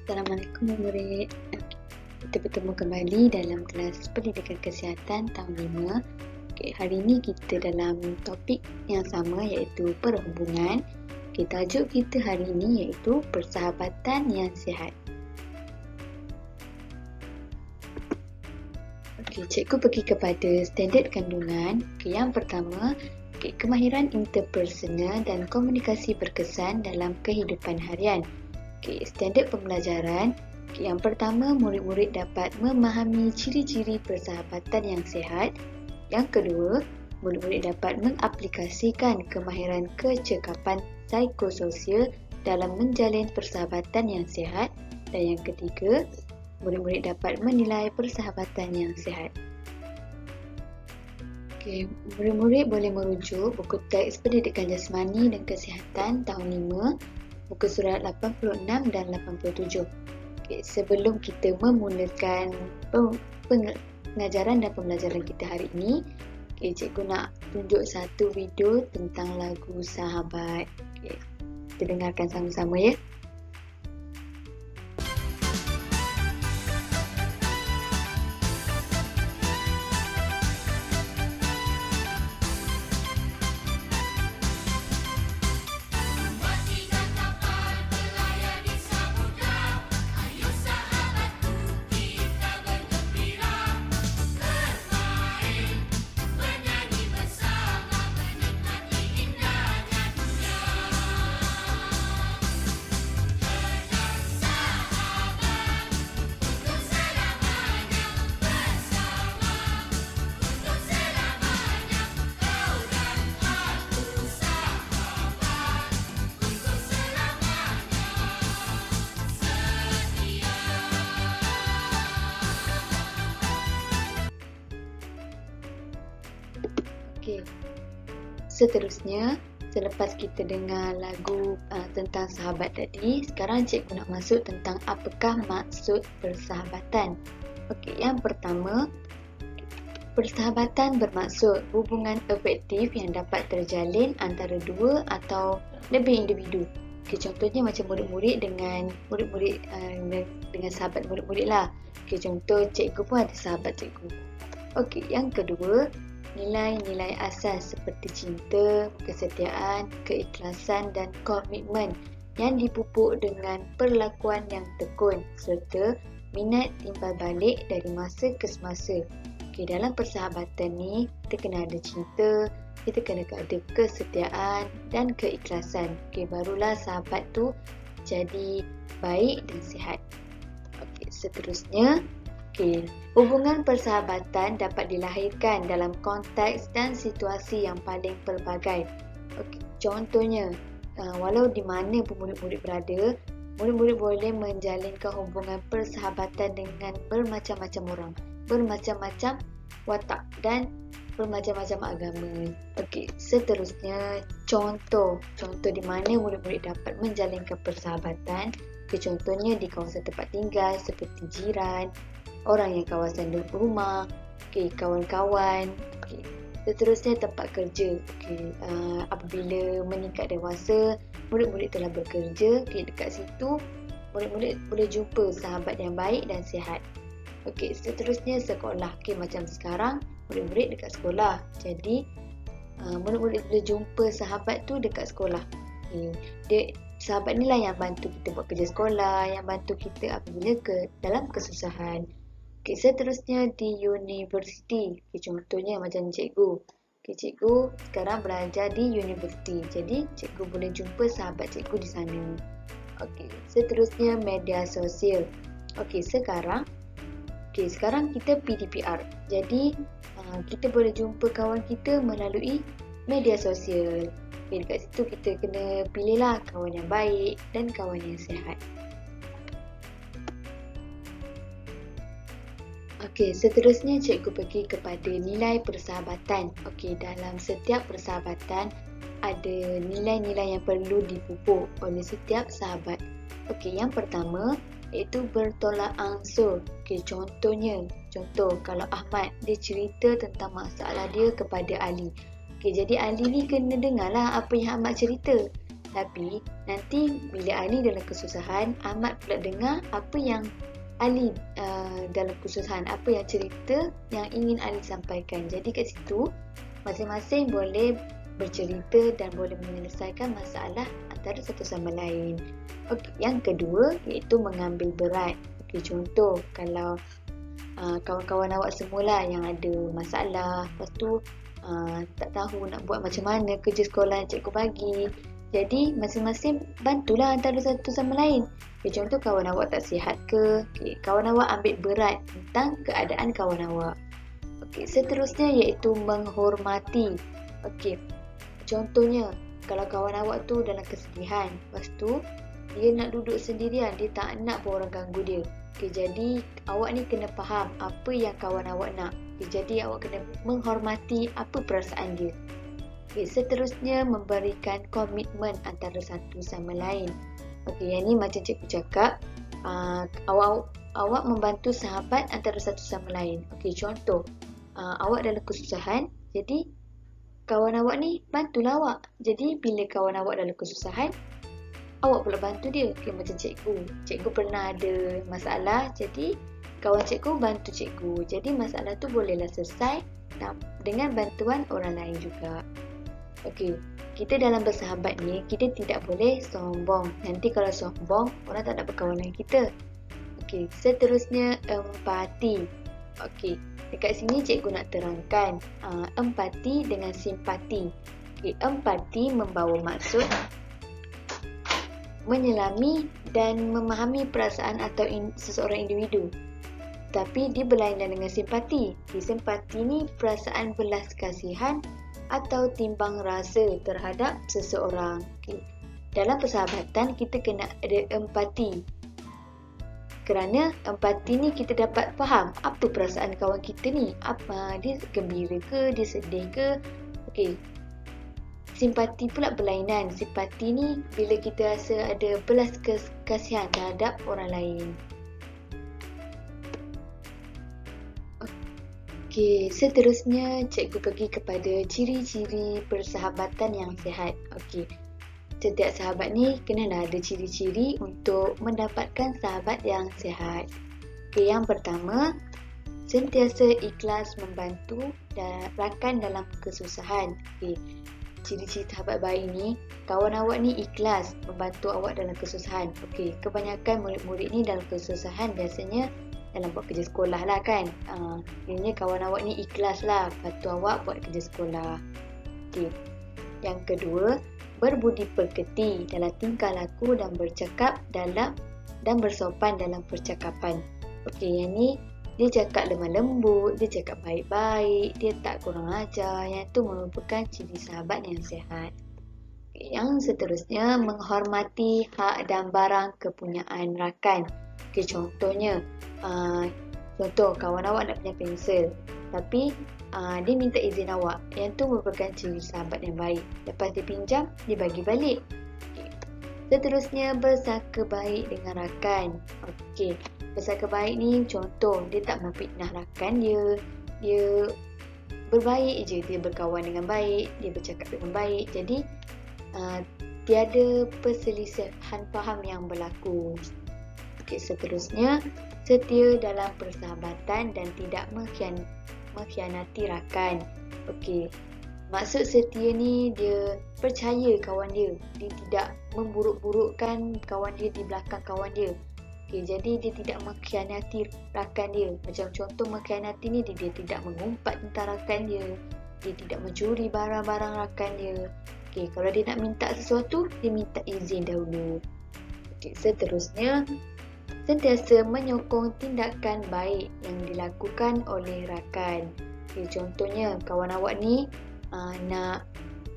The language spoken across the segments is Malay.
Assalamualaikum murid. Kita bertemu kembali dalam kelas Pendidikan Kesihatan tahun 5. Hari ini kita dalam topik yang sama iaitu perhubungan. Tajuk kita hari ini iaitu persahabatan yang sihat. Cikgu pergi kepada standard kandungan. Yang pertama, kemahiran interpersonal dan komunikasi berkesan dalam kehidupan harian. Standard pembelajaran. Yang pertama, murid-murid dapat memahami ciri-ciri persahabatan yang sihat. Yang kedua, murid-murid dapat mengaplikasikan kemahiran kecekapan psikososial dalam menjalin persahabatan yang sihat. Dan yang ketiga, murid-murid dapat menilai persahabatan yang sihat. Murid-murid boleh merujuk buku teks Pendidikan Jasmani dan Kesihatan tahun 5, muka surat 86 dan 87. Sebelum kita memulakan pengajaran dan pembelajaran kita hari ini, cikgu nak tunjuk satu video tentang lagu Sahabat. Kita dengarkan sama-sama ya. Seterusnya, selepas kita dengar lagu tentang sahabat tadi, sekarang cikgu nak masuk tentang apakah maksud persahabatan. Yang pertama, persahabatan bermaksud hubungan afektif yang dapat terjalin antara dua atau lebih individu. Contohnya macam murid-murid dengan sahabat murid-murid lah. Contoh cikgu pun ada sahabat cikgu. Yang kedua, nilai-nilai asas seperti cinta, kesetiaan, keikhlasan dan komitmen yang dipupuk dengan perlakuan yang tekun serta minat timbal balik dari masa ke semasa. Dalam persahabatan ni, kita kena ada cinta, kita kena ada kesetiaan dan keikhlasan. Barulah sahabat tu jadi baik dan sihat. Seterusnya, hubungan persahabatan dapat dilahirkan dalam konteks dan situasi yang paling pelbagai. Contohnya, walau di mana pun murid-murid berada, murid-murid boleh menjalinkan hubungan persahabatan dengan bermacam-macam orang, bermacam-macam watak dan bermacam-macam agama. Seterusnya, contoh di mana murid-murid dapat menjalinkan persahabatan. Contohnya di kawasan tempat tinggal seperti jiran, orang yang kawasan rumah, kawan-kawan. Seterusnya tempat kerja. Apabila meningkat dewasa, murid-murid telah bekerja. Dekat situ, murid-murid boleh jumpa sahabat yang baik dan sihat. Seterusnya sekolah. Macam sekarang, murid-murid dekat sekolah. Jadi, murid-murid boleh jumpa sahabat tu dekat sekolah. Sahabat ni lah yang bantu kita buat kerja sekolah, yang bantu kita apabila dalam kesusahan. Seterusnya di universiti. Contohnya macam cikgu. Cikgu sekarang belajar di universiti. Jadi cikgu boleh jumpa sahabat cikgu di sana. Seterusnya media sosial. Sekarang kita PDPR. Jadi kita boleh jumpa kawan kita melalui media sosial. Dekat situ kita kena pilihlah kawan yang baik dan kawan yang sihat. Seterusnya cikgu pergi kepada nilai persahabatan. Dalam setiap persahabatan ada nilai-nilai yang perlu dipupuk oleh setiap sahabat. Yang pertama iaitu bertolak ansur. Contoh kalau Ahmad dia cerita tentang masalah dia kepada Ali. Jadi Ali ni kena dengarlah apa yang Ahmad cerita. Tapi nanti bila Ali dalam kesusahan, Ahmad pula dengar apa yang Ali dalam kesusahan, apa yang cerita yang ingin Ali sampaikan. Jadi kat situ masing-masing boleh bercerita dan boleh menyelesaikan masalah antara satu sama lain. Okey, yang kedua iaitu mengambil berat. Okey, contoh kalau kawan-kawan awak semula yang ada masalah, lepas tu tak tahu nak buat macam mana kerja sekolah yang cikgu bagi. Jadi masing-masing bantulah antara satu sama lain. Okay, contoh kawan awak tak sihat ke, kawan awak ambil berat tentang keadaan kawan awak. Okay, seterusnya iaitu menghormati. Okay, contohnya kalau kawan awak tu dalam kesedihan, lepas tu dia nak duduk sendirian, dia tak nak pun orang ganggu dia. Okay, jadi awak ni kena faham apa yang kawan awak nak. Okay, jadi awak kena menghormati apa perasaan dia. Okay, seterusnya memberikan komitmen antara satu sama lain. Okay, yang ni macam cikgu cakap, awak membantu sahabat antara satu sama lain. Okay, contoh, awak dalam kesusahan, jadi kawan awak ni bantulah awak. Jadi bila kawan awak dalam kesusahan, awak pula bantu dia. Okay, macam cikgu. Cikgu pernah ada masalah, jadi kawan cikgu bantu cikgu. Jadi masalah tu bolehlah selesai dengan bantuan orang lain juga. Okey, kita dalam bersahabat ni, kita tidak boleh sombong. Nanti kalau sombong, orang tak nak berkawan dengan kita. Okey, seterusnya empati. Okey, dekat sini cikgu nak terangkan empati dengan simpati. Okey, empati membawa maksud menyelami dan memahami perasaan atau seseorang individu. Tapi dia berlainan dengan simpati. Simpati ni perasaan belas kasihan atau timbang rasa terhadap seseorang. Okay. Dalam persahabatan kita kena ada empati. Kerana empati ni kita dapat faham apa perasaan kawan kita ni. Apa dia gembira ke, dia sedih ke. Okey. Simpati pula berlainan. Simpati ni bila kita rasa ada belas kasihan terhadap orang lain. Okey, seterusnya cikgu pergi kepada ciri-ciri persahabatan yang sihat. Okey. Setiap sahabat ni kenalah ada ciri-ciri untuk mendapatkan sahabat yang sihat. Okey, yang pertama, sentiasa ikhlas membantu dan rakan dalam kesusahan. Okey. Ciri-ciri sahabat baik ni, kawan awak ni ikhlas membantu awak dalam kesusahan. Okey, kebanyakan murid-murid ni dalam kesusahan biasanya dalam buat kerja sekolah lah kan. Ini kawan awak ni ikhlas lah bantu awak buat kerja sekolah. Okay. Yang kedua, berbudi pekerti dalam tingkah laku dan bercakap dan bersopan dalam percakapan. Okey, yang ni dia cakap lemah lembut, dia cakap baik-baik, dia tak kurang ajar. Yang tu merupakan ciri sahabat yang sihat. Okay. Yang seterusnya, menghormati hak dan barang kepunyaan rakan. Okay, contohnya, contoh kawan awak nak pinjam pensel, tapi dia minta izin awak. Yang tu merupakan ciri sahabat yang baik. Lepas dia pinjam, dia bagi balik. Okay. Seterusnya, bersangka baik dengan rakan. Okey, bersangka baik ni contoh, dia tak memfitnah rakan dia. Dia berbaik je, dia berkawan dengan baik, dia bercakap dengan baik. Jadi, tiada perselisihan faham yang berlaku. Okay, seterusnya, setia dalam persahabatan dan tidak mengkhianati rakan. Okey, maksud setia ni dia percaya kawan dia. Dia tidak memburuk-burukkan kawan dia di belakang kawan dia. Okey, jadi dia tidak mengkhianati rakan dia. Macam contoh mengkhianati ni, dia tidak mengumpat tentang rakan dia. Dia tidak mencuri barang-barang rakan dia. Okey, kalau dia nak minta sesuatu, dia minta izin dahulu. Okey, seterusnya, sentiasa menyokong tindakan baik yang dilakukan oleh rakan. Okay, contohnya, kawan awak ni nak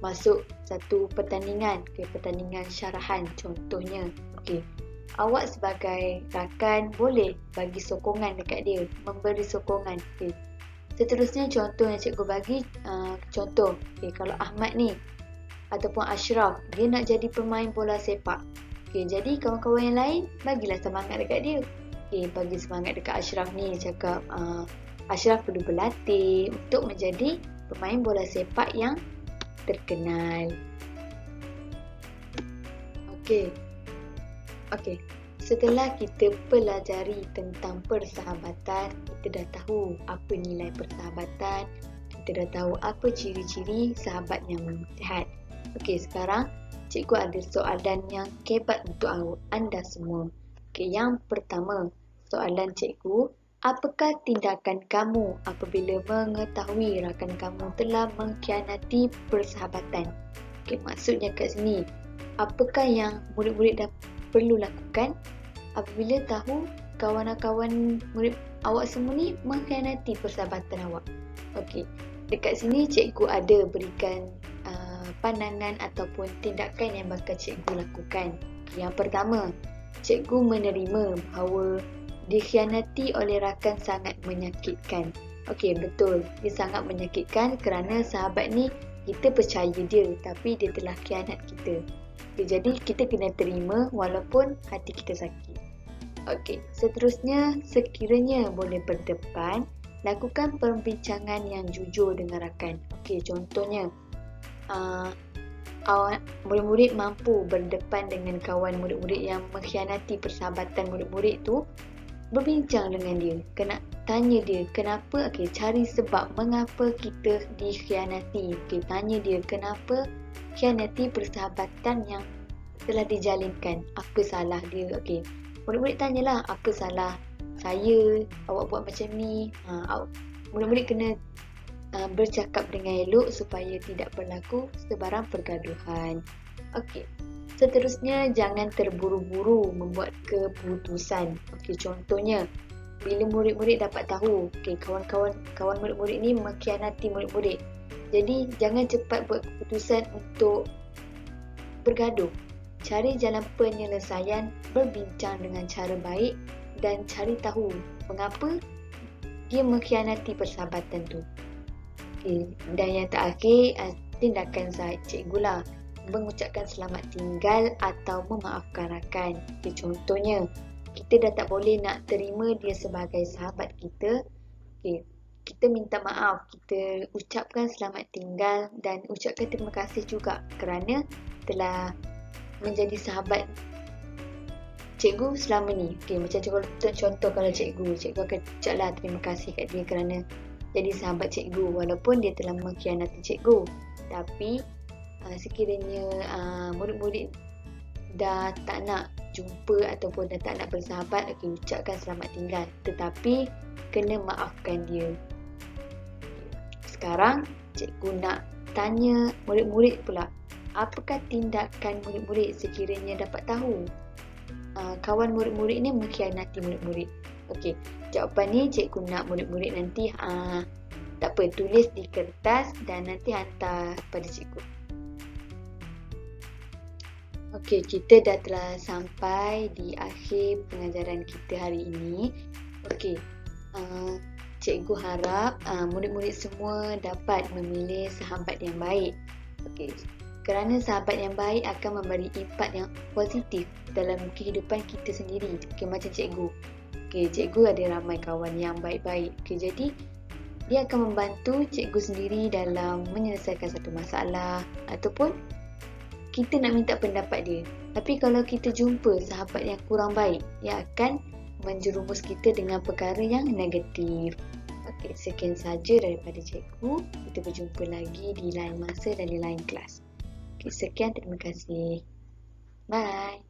masuk satu pertandingan, pertandingan syarahan contohnya. Okay, awak sebagai rakan boleh bagi sokongan dekat dia, memberi sokongan. Okay. Seterusnya, contoh yang cikgu bagi, contoh, kalau Ahmad ni ataupun Ashraf, dia nak jadi pemain bola sepak. Okay, jadi kawan-kawan yang lain bagilah semangat dekat dia. Okay, bagi semangat dekat Ashraf ni, cakap Ashraf perlu berlatih untuk menjadi pemain bola sepak yang terkenal. Okey. Okey. Setelah kita pelajari tentang persahabatan, kita dah tahu apa nilai persahabatan, kita dah tahu apa ciri-ciri sahabat yang sihat. Okey, sekarang cikgu ada soalan yang kebat untuk anda semua. Okey, yang pertama, soalan cikgu, apakah tindakan kamu apabila mengetahui rakan kamu telah mengkhianati persahabatan? Okey, maksudnya kat sini, apakah yang murid-murid dah perlu lakukan apabila tahu kawan-kawan murid awak semua ni mengkhianati persahabatan awak? Okey, dekat sini cikgu ada berikan pandangan ataupun tindakan yang bakal cikgu lakukan. Yang pertama, cikgu menerima bahawa dikhianati oleh rakan sangat menyakitkan. Okey, betul. Dia sangat menyakitkan kerana sahabat ni kita percaya dia tapi dia telah khianat kita. Okay, jadi kita kena terima walaupun hati kita sakit. Okey, seterusnya sekiranya boleh berdepan, lakukan perbincangan yang jujur dengan rakan. Okey, contohnya murid-murid mampu berdepan dengan kawan murid-murid yang mengkhianati persahabatan murid-murid tu, berbincang dengan dia, kena tanya dia kenapa, cari sebab mengapa kita dikhianati. Tanya dia kenapa khianati persahabatan yang telah dijalinkan, apa salah dia. Murid-murid tanyalah apa salah saya, awak buat macam ni. Murid-murid kena bercakap dengan elok supaya tidak berlaku sebarang pergaduhan. Seterusnya, jangan terburu-buru membuat keputusan. Contohnya, bila murid-murid dapat tahu kawan murid-murid ni mengkhianati murid-murid, jadi jangan cepat buat keputusan untuk bergaduh. Cari jalan penyelesaian, berbincang dengan cara baik dan cari tahu mengapa dia mengkhianati persahabatan tu. Dan yang terakhir, tindakan cikgu lah, mengucapkan selamat tinggal atau memaafkan rakan. Contohnya, kita dah tak boleh nak terima dia sebagai sahabat kita. Kita minta maaf, kita ucapkan selamat tinggal dan ucapkan terima kasih juga kerana telah menjadi sahabat cikgu selama ni. Macam contoh kalau cikgu akan ucaplah terima kasih kat dia kerana jadi sahabat cikgu walaupun dia telah mengkhianati cikgu. Tapi sekiranya murid-murid dah tak nak jumpa ataupun dah tak nak bersahabat, ucapkan selamat tinggal, tetapi kena maafkan dia. Sekarang cikgu nak tanya murid-murid pula, apakah tindakan murid-murid sekiranya dapat tahu kawan murid-murid ni mengkhianati murid-murid? Jawapan ni cikgu nak murid-murid nanti tak apa, tulis di kertas dan nanti hantar pada cikgu. Kita dah telah sampai di akhir pengajaran kita hari ini. Cikgu harap murid-murid semua dapat memilih sahabat yang baik. Kerana sahabat yang baik akan memberi impak yang positif dalam kehidupan kita sendiri. Macam cikgu. Cikgu ada ramai kawan yang baik-baik. Jadi dia akan membantu cikgu sendiri dalam menyelesaikan satu masalah ataupun kita nak minta pendapat dia. Tapi kalau kita jumpa sahabat yang kurang baik, ia akan menjerumus kita dengan perkara yang negatif. Sekian saja daripada cikgu. Kita berjumpa lagi di lain masa dan di lain kelas. Sekian, terima kasih. Bye.